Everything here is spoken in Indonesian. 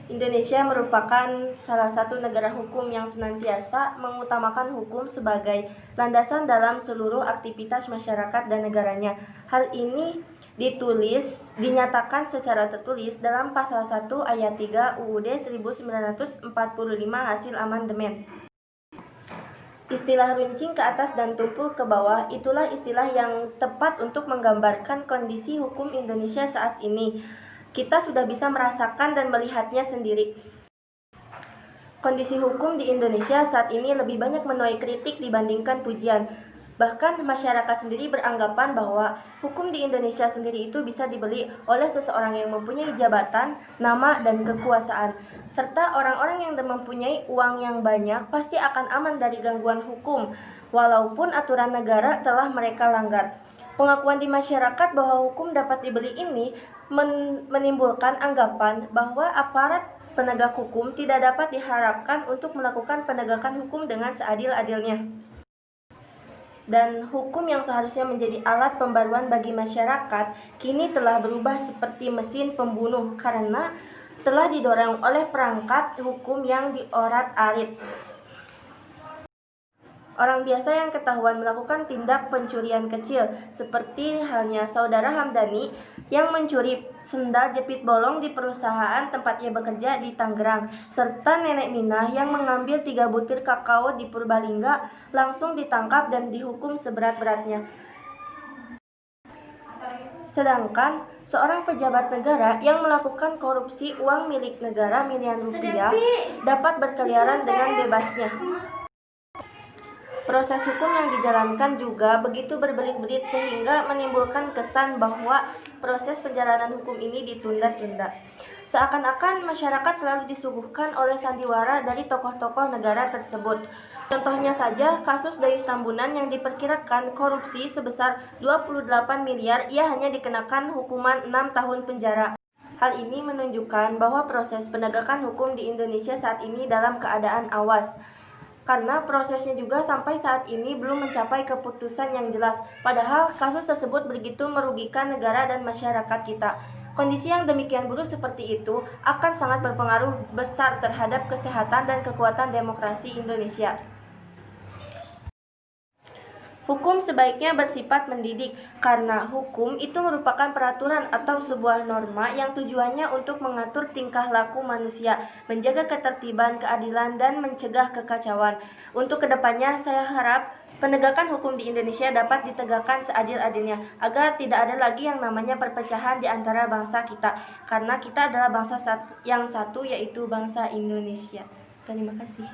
Indonesia merupakan salah satu negara hukum yang senantiasa mengutamakan hukum sebagai landasan dalam seluruh aktivitas masyarakat dan negaranya. Hal ini dinyatakan secara tertulis dalam Pasal 1 Ayat 3 UUD 1945 hasil amandemen. Istilah runcing ke atas dan tumpul ke bawah itulah istilah yang tepat untuk menggambarkan kondisi hukum Indonesia saat ini. Kita sudah bisa merasakan dan melihatnya sendiri. Kondisi hukum di Indonesia saat ini lebih banyak menuai kritik dibandingkan pujian. Bahkan masyarakat sendiri beranggapan bahwa hukum di Indonesia sendiri itu bisa dibeli oleh seseorang yang mempunyai jabatan, nama, dan kekuasaan. Serta orang-orang yang mempunyai uang yang banyak pasti akan aman dari gangguan hukum, walaupun aturan negara telah mereka langgar. Pengakuan di masyarakat bahwa hukum dapat dibeli ini menimbulkan anggapan bahwa aparat penegak hukum tidak dapat diharapkan untuk melakukan penegakan hukum dengan seadil-adilnya. Dan hukum yang seharusnya menjadi alat pembaruan bagi masyarakat kini telah berubah seperti mesin pembunuh karena telah didorong oleh perangkat hukum yang diorat-arit. Orang biasa yang ketahuan melakukan tindak pencurian kecil, seperti halnya Saudara Hamdani yang mencuri sendal jepit bolong di perusahaan tempat ia bekerja di Tangerang, serta Nenek Minah yang mengambil 3 butir kakao di Purbalingga langsung ditangkap dan dihukum seberat-beratnya. Sedangkan seorang pejabat negara yang melakukan korupsi uang milik negara miliaran rupiah dapat berkeliaran dengan bebasnya. Proses hukum yang dijalankan juga begitu berbelit-belit sehingga menimbulkan kesan bahwa proses penjalanan hukum ini ditunda-tunda. Seakan-akan masyarakat selalu disuguhkan oleh sandiwara dari tokoh-tokoh negara tersebut. Contohnya saja kasus Gayus Tambunan yang diperkirakan korupsi sebesar 28 miliar, ia hanya dikenakan hukuman 6 tahun penjara. Hal ini menunjukkan bahwa proses penegakan hukum di Indonesia saat ini dalam keadaan awas. Karena prosesnya juga sampai saat ini belum mencapai keputusan yang jelas. Padahal kasus tersebut begitu merugikan negara dan masyarakat kita. Kondisi yang demikian buruk seperti itu akan sangat berpengaruh besar terhadap kesehatan dan kekuatan demokrasi Indonesia. Hukum sebaiknya bersifat mendidik, karena hukum itu merupakan peraturan atau sebuah norma yang tujuannya untuk mengatur tingkah laku manusia, menjaga ketertiban, keadilan, dan mencegah kekacauan. Untuk kedepannya, saya harap penegakan hukum di Indonesia dapat ditegakkan seadil-adilnya, agar tidak ada lagi yang namanya perpecahan di antara bangsa kita, karena kita adalah bangsa yang satu, yaitu bangsa Indonesia. Terima kasih.